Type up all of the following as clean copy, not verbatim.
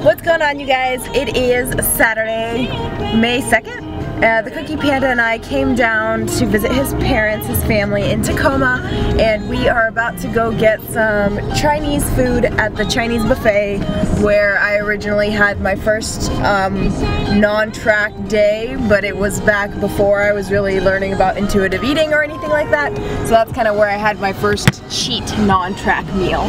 What's going on, you guys? It is Saturday, May 2nd. The Cookie Panda and I came down to visit his parents, his family in Tacoma, and we are about to go get some Chinese food at the Chinese buffet where I originally had my first non-track day, but it was back before I was really learning about intuitive eating or anything like that. So that's kind of where I had my first cheat non-track meal.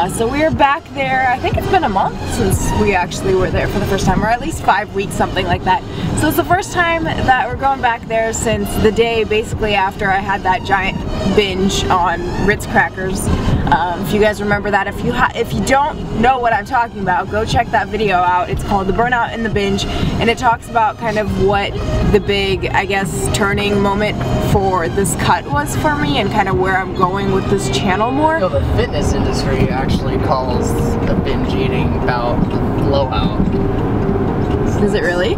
So we are back there. I think it's been a month since we actually were there for the first time, or at least 5 weeks, something like that. So it's the first time that we're going back there since the day basically after I had that giant binge on Ritz crackers. If you guys remember that, if you don't know what I'm talking about, go check that video out. It's called The Burnout and the Binge, and it talks about kind of what the big, I guess, turning moment for this cut was for me and kind of where I'm going with this channel more. You know, the fitness industry actually calls the binge eating bout blowout. Is it really?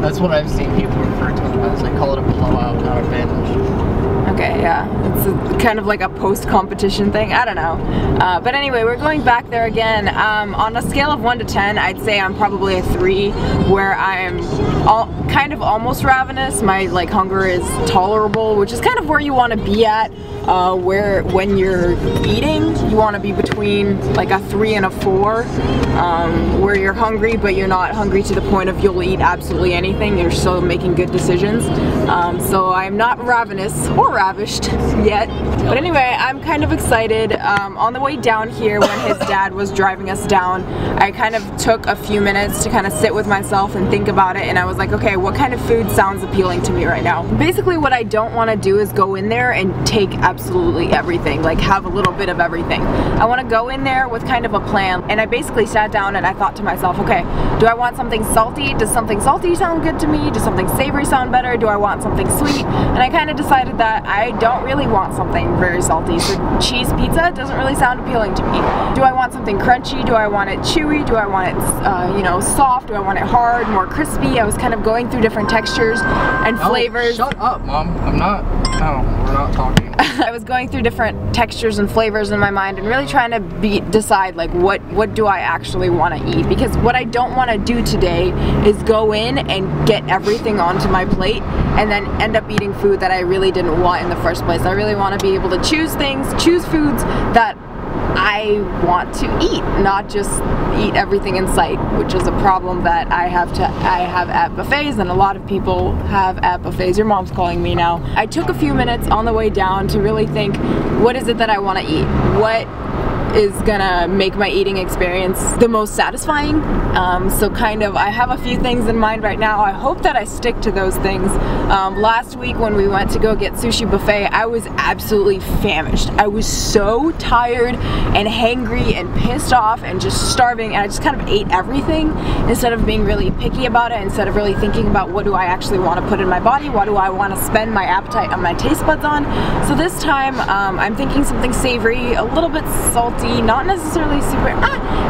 That's what I've seen people refer to it as. They call it a blowout, not a binge. Okay, yeah, it's kind of like a post-competition thing. I don't know. But anyway, we're going back there again. On a scale of 1 to 10, I'd say I'm probably a 3, where I'm kind of almost ravenous. My hunger is tolerable, which is kind of where you want to be at. When you're eating, you want to be between like a 3 and a 4, where you're hungry, but you're not hungry to the point of you'll eat absolutely anything. You're still making good decisions. So I'm not ravenous or ravished yet. But anyway, I'm kind of excited. On the way down here, when his dad was driving us down, I kind of took a few minutes to kind of sit with myself and think about it, and I was like, okay, what kind of food sounds appealing to me right now? Basically, what I don't want to do is go in there and take absolutely everything, like have a little bit of everything. I want to go in there with kind of a plan, and I basically sat down and I thought to myself, okay, do I want something salty? Does something salty sound good to me? Does something savory sound better? Do I want something sweet? And I kind of decided that I don't really want something very salty, so cheese pizza doesn't really sound appealing to me. Do I want something crunchy? Do I want it chewy? Do I want it, you know, soft? Do I want it hard, more crispy? I was kind of going through different textures and flavors. Shut up, Mom. I'm not, no, we're not talking. I was going through different textures and flavors in my mind and really trying to decide like what do I actually want to eat, because what I don't want to do today is go in and get everything onto my plate and then end up eating food that I really didn't want in the first place. I really want to be able to choose foods that I want to eat, not just eat everything in sight, which is a problem that I have at buffets, and a lot of people have at buffets. Your mom's calling me now. I took a few minutes on the way down to really think, what is it that I want to eat? What is gonna make my eating experience the most satisfying? So kind of, I have a few things in mind right now. I hope that I stick to those things. Last week when we went to go get sushi buffet, I was absolutely famished. I was so tired and hangry and pissed off and just starving, and I just kind of ate everything instead of being really picky about it, instead of really thinking about what do I actually want to put in my body, what do I want to spend my appetite and my taste buds on. So this time I'm thinking something savory, a little bit salty, not necessarily super,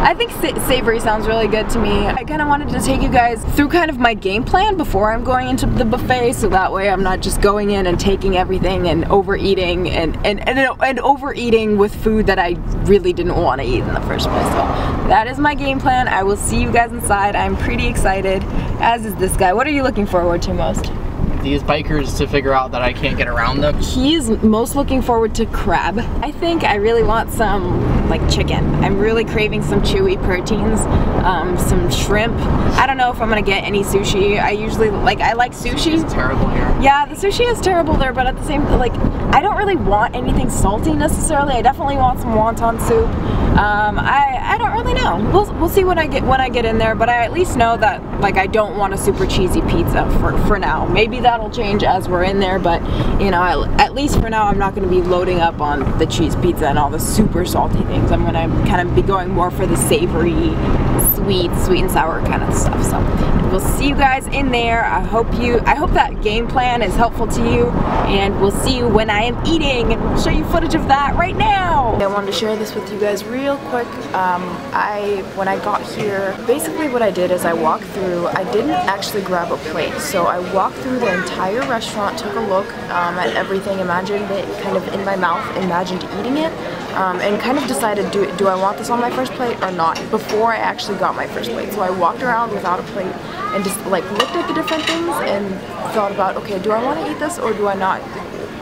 I think savory sounds really good to me. I kind of wanted to take you guys through kind of my game plan before I'm going into the buffet, so that way I'm not just going in and taking everything and overeating and overeating with food that I really didn't want to eat in the first place. So that is my game plan. I will see you guys inside. I'm pretty excited, as is this guy. What are you looking forward to most? These bikers to figure out that I can't get around them. He's most looking forward to crab. I think I really want some chicken. I'm really craving some chewy proteins, some shrimp. I don't know if I'm gonna get any sushi. I usually I like sushi. It's terrible here. Yeah, the sushi is terrible there, but at the same I don't really want anything salty necessarily. I definitely want some wonton soup. I don't really know. We'll see when I get in there, but I at least know that I don't want a super cheesy pizza for now. Maybe that'll change as we're in there, but you know, at least for now I'm not going to be loading up on the cheese pizza and all the super salty things. I'm going to kind of be going more for the savory, sweet and sour kind of stuff. So we'll see you guys in there. I hope that game plan is helpful to you, and we'll see you when I am eating, and we'll show you footage of that right now. I wanted to share this with you guys real quick. When I got here, basically what I did is I walked through. I didn't actually grab a plate, so I walked through the entire restaurant, took a look at everything, imagined it kind of in my mouth, imagined eating it, and kind of decided, do I want this on my first plate or not, before I actually got my first plate. So I walked around without a plate and just like looked at the different things and thought about, okay, do I want to eat this or do I not?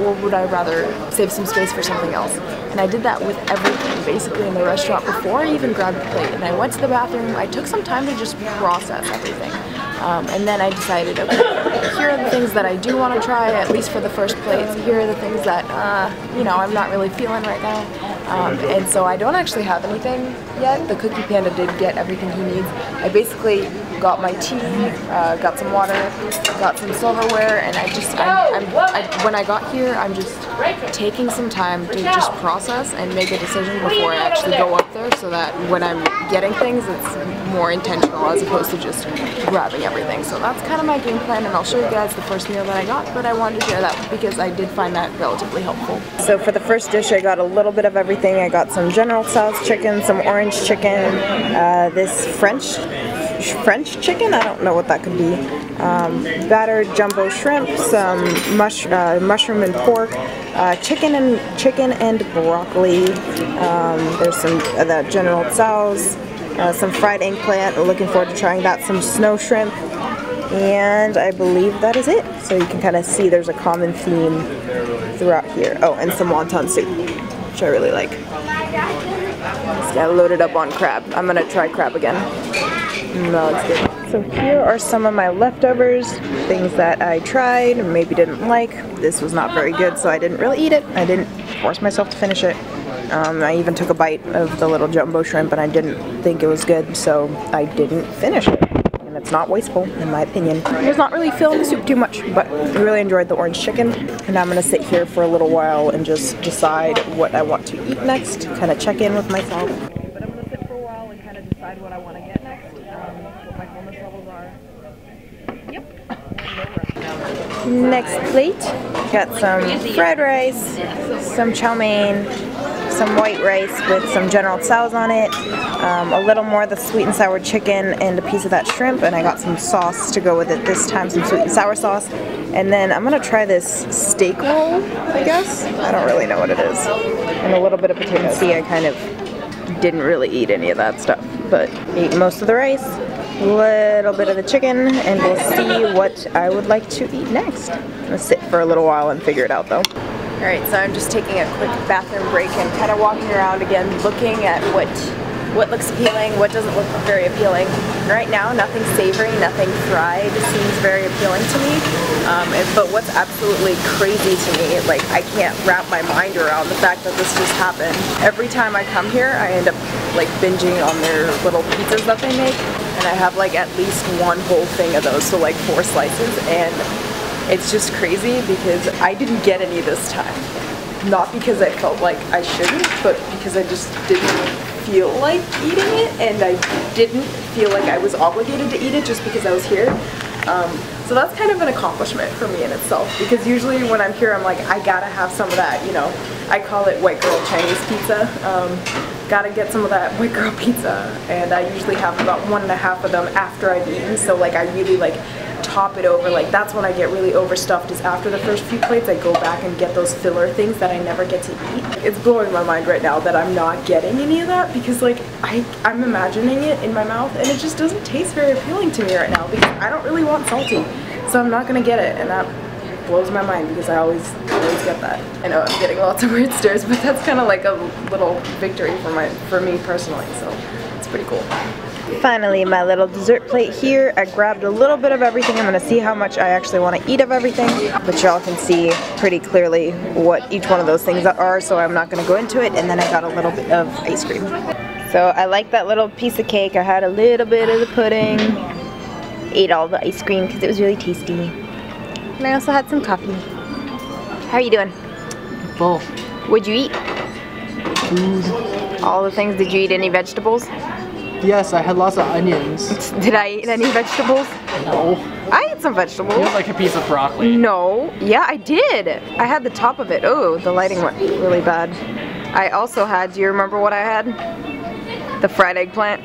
Or would I rather save some space for something else? And I did that with everything, basically, in the restaurant before I even grabbed a plate. And I went to the bathroom, I took some time to just process everything. And then I decided, okay, here are the things that I do want to try, at least for the first plates. Here are the things that, you know, I'm not really feeling right now. And so I don't actually have anything yet. The Cookie Panda did get everything he needs. I basically got my tea, got some water, got some silverware, and when I got here, I'm just taking some time to just process and make a decision before I actually go up there, so that when I'm getting things, it's more intentional as opposed to just grabbing everything. So that's kind of my game plan, and I'll show you guys the first meal that I got, but I wanted to share that because I did find that relatively helpful. So for the first dish, I got a little bit of everything. I got some General Tso's chicken, some orange chicken, this French chicken, I don't know what that could be, battered jumbo shrimp, some mushroom and pork, chicken and broccoli, there's some the General Tso's, some fried eggplant, looking forward to trying that, some snow shrimp, and I believe that is it. So you can kind of see there's a common theme throughout here. Oh, and some wonton soup, which I really like. Just got loaded up on crab. I'm gonna try crab again. No, it's good. So here are some of my leftovers, things that I tried and maybe didn't like. This was not very good, so I didn't really eat it. I didn't force myself to finish it. I even took a bite of the little jumbo shrimp and I didn't think it was good, so I didn't finish it. And it's not wasteful, in my opinion. It was not really filling the soup too much, but I really enjoyed the orange chicken. And I'm gonna sit here for a little while and just decide what I want to eat next, kind of check in with myself. But I'm gonna sit for a while and kind of decide what I want to get next, what my fullness levels are. Yep. Next plate, got some fried rice, some chow mein, some white rice with some General Tso's on it, a little more of the sweet and sour chicken and a piece of that shrimp, and I got some sauce to go with it this time, some sweet and sour sauce. And then I'm gonna try this steak roll, I guess. I don't really know what it is. And a little bit of potato. See, I kind of didn't really eat any of that stuff, but ate most of the rice, a little bit of the chicken, and we'll see what I would like to eat next. I'm gonna sit for a little while and figure it out though. Alright, so I'm just taking a quick bathroom break and kind of walking around again, looking at what looks appealing, what doesn't look very appealing. Right now, nothing savory, nothing fried seems very appealing to me. But what's absolutely crazy to me, like I can't wrap my mind around the fact that this just happened. Every time I come here, I end up like binging on their little pizzas that they make, and I have like at least one whole thing of those, so like 4 slices, and it's just crazy because I didn't get any this time. Not because I felt like I shouldn't, but because I just didn't feel like eating it, and I didn't feel like I was obligated to eat it just because I was here. So that's kind of an accomplishment for me in itself, because usually when I'm here I'm like, I gotta have some of that, you know, I call it white girl Chinese pizza. Gotta get some of that white girl pizza, and I usually have about 1.5 of them after I've eaten, so like I really like top it over. Like that's when I get really overstuffed, is after the first few plates I go back and get those filler things that I never get to eat. It's blowing my mind right now that I'm not getting any of that, because like I'm imagining it in my mouth and it just doesn't taste very appealing to me right now, because I don't really want salty, so I'm not gonna get it, and that blows my mind because I always get that. I know I'm getting lots of weird stares, but that's kind of like a little victory for me personally, so it's pretty cool. Finally, my little dessert plate here. I grabbed a little bit of everything. I'm gonna see how much I actually want to eat of everything, but y'all can see pretty clearly what each one of those things are, so I'm not gonna go into it. And then I got a little bit of ice cream. So I like that little piece of cake. I had a little bit of the pudding, ate all the ice cream because it was really tasty. And I also had some coffee. How are you doing? Full. What'd you eat? Food. All the things. Did you eat any vegetables? Yes, I had lots of onions. Did I eat any vegetables? No. I ate some vegetables. You had like a piece of broccoli. No. Yeah, I did. I had the top of it. Oh, the lighting went really bad. I also had, do you remember what I had? The fried eggplant.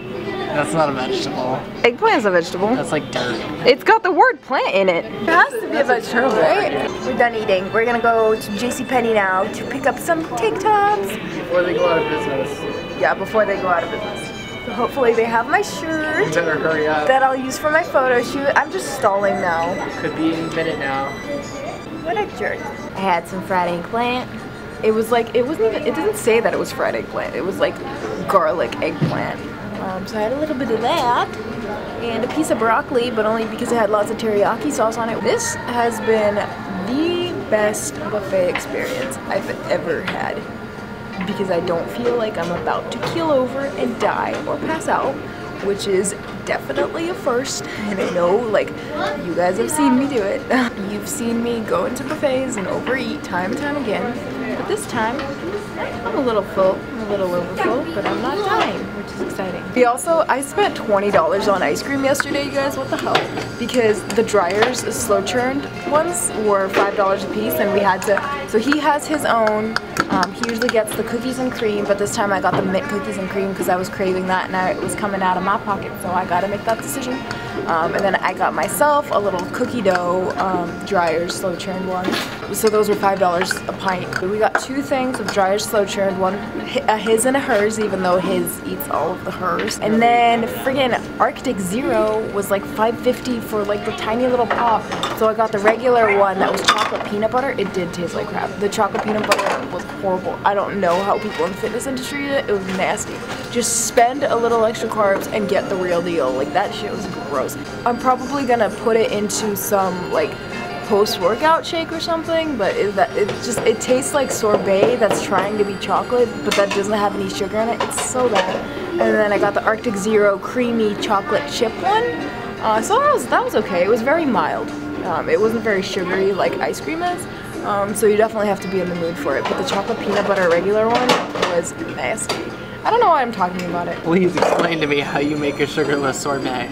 That's not a vegetable. Eggplant's a vegetable. That's like dirt. It's got the word plant in it. It has to be a vegetable, right? We're done eating. We're gonna go to JCPenney now to pick up some tank tops. Before they go out of business. Yeah, before they go out of business. So hopefully they have my shirt Better hurry up. that I'll use for my photo shoot. I'm just stalling now. Could be any minute now. What a jerk. I had some fried eggplant. It was like, it didn't say that it was fried eggplant. It was like garlic eggplant. So I had a little bit of that and a piece of broccoli, but only because it had lots of teriyaki sauce on it. This has been the best buffet experience I've ever had, because I don't feel like I'm about to keel over and die or pass out, which is definitely a first. And I know, like, you guys have seen me do it. You've seen me go into buffets and overeat time and time again, but this time I'm a little full, I'm a little overfull, but I'm not dying, which is exciting. I spent $20 on ice cream yesterday, you guys. What the hell? Because the dryers, slow churned ones, were $5 a piece, and we had to, so he has his own. He usually gets the cookies and cream, but this time I got the mint cookies and cream because I was craving that and it was coming out of my pocket, so I gotta make that decision. And then I got myself a little cookie dough dryers, slow churned one. So those were $5 a pint. We got 2 things of dryers slow churned, one a his and a hers, even though his eats all of the hers. And then friggin' Arctic Zero was like $5.50 for like the tiny little pop. So I got the regular one that was chocolate peanut butter. It did taste like crap. The chocolate peanut butter was horrible. I don't know how people in the fitness industry did it. It was nasty. Just spend a little extra carbs and get the real deal. Like, that shit was gross. I'm probably gonna put it into some like post-workout shake or something, but it tastes like sorbet that's trying to be chocolate, but that doesn't have any sugar in it. It's so bad. And then I got the Arctic Zero creamy chocolate chip one. So that was okay. It was very mild. It wasn't very sugary like ice cream is. So you definitely have to be in the mood for it. But the chocolate peanut butter regular one was nasty. I don't know why I'm talking about it. Please explain to me how you make a sugarless sorbet.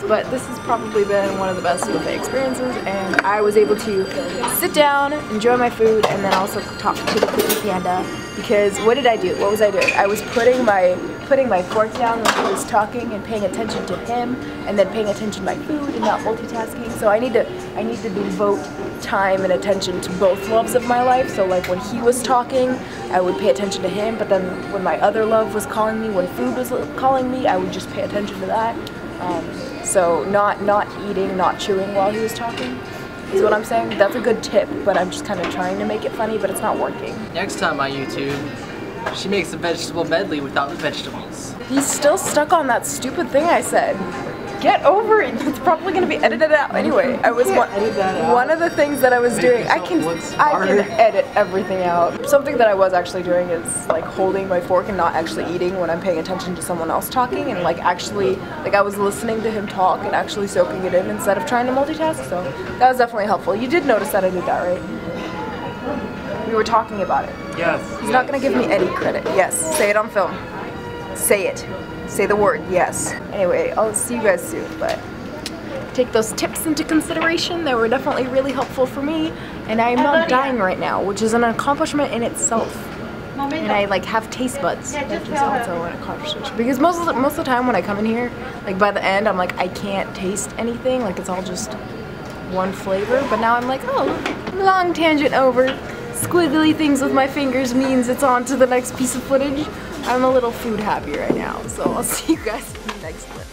But this has probably been one of the best buffet experiences, and I was able to sit down, enjoy my food, and then also talk to the cookie panda. Because what did I do? What was I doing? I was putting my fork down when he was talking and paying attention to him, and then paying attention to my food and not multitasking. So I need to devote time and attention to both loves of my life. So like when he was talking, I would pay attention to him, but then when my other love was calling me, when food was calling me, I would just pay attention to that. So not eating, not chewing while he was talking is what I'm saying. That's a good tip, but I'm just kind of trying to make it funny, but it's not working. Next time on YouTube, she makes a vegetable medley without the vegetables. He's still stuck on that stupid thing I said. Get over it. It's probably gonna be edited out anyway. One of the things that I was doing. I can edit everything out. Something that I was actually doing is like holding my fork and not actually eating when I'm paying attention to someone else talking, and like actually, like I was listening to him talk and actually soaking it in instead of trying to multitask. So that was definitely helpful. You did notice that I did that, right? We were talking about it. Yes. He's not gonna give me any credit. Yes. Say it on film. Say it. Say the word, yes. Anyway, I'll see you guys soon, but take those tips into consideration. They were definitely really helpful for me, and I'm not dying right now, which is an accomplishment in itself. And I like have taste buds, which is also an accomplishment. Because most of the time when I come in here, like by the end, I'm like, I can't taste anything. Like it's all just one flavor. But now I'm like, oh, long tangent over. Squiggly things with my fingers means it's on to the next piece of footage. I'm a little food happy right now, so I'll see you guys in the next one.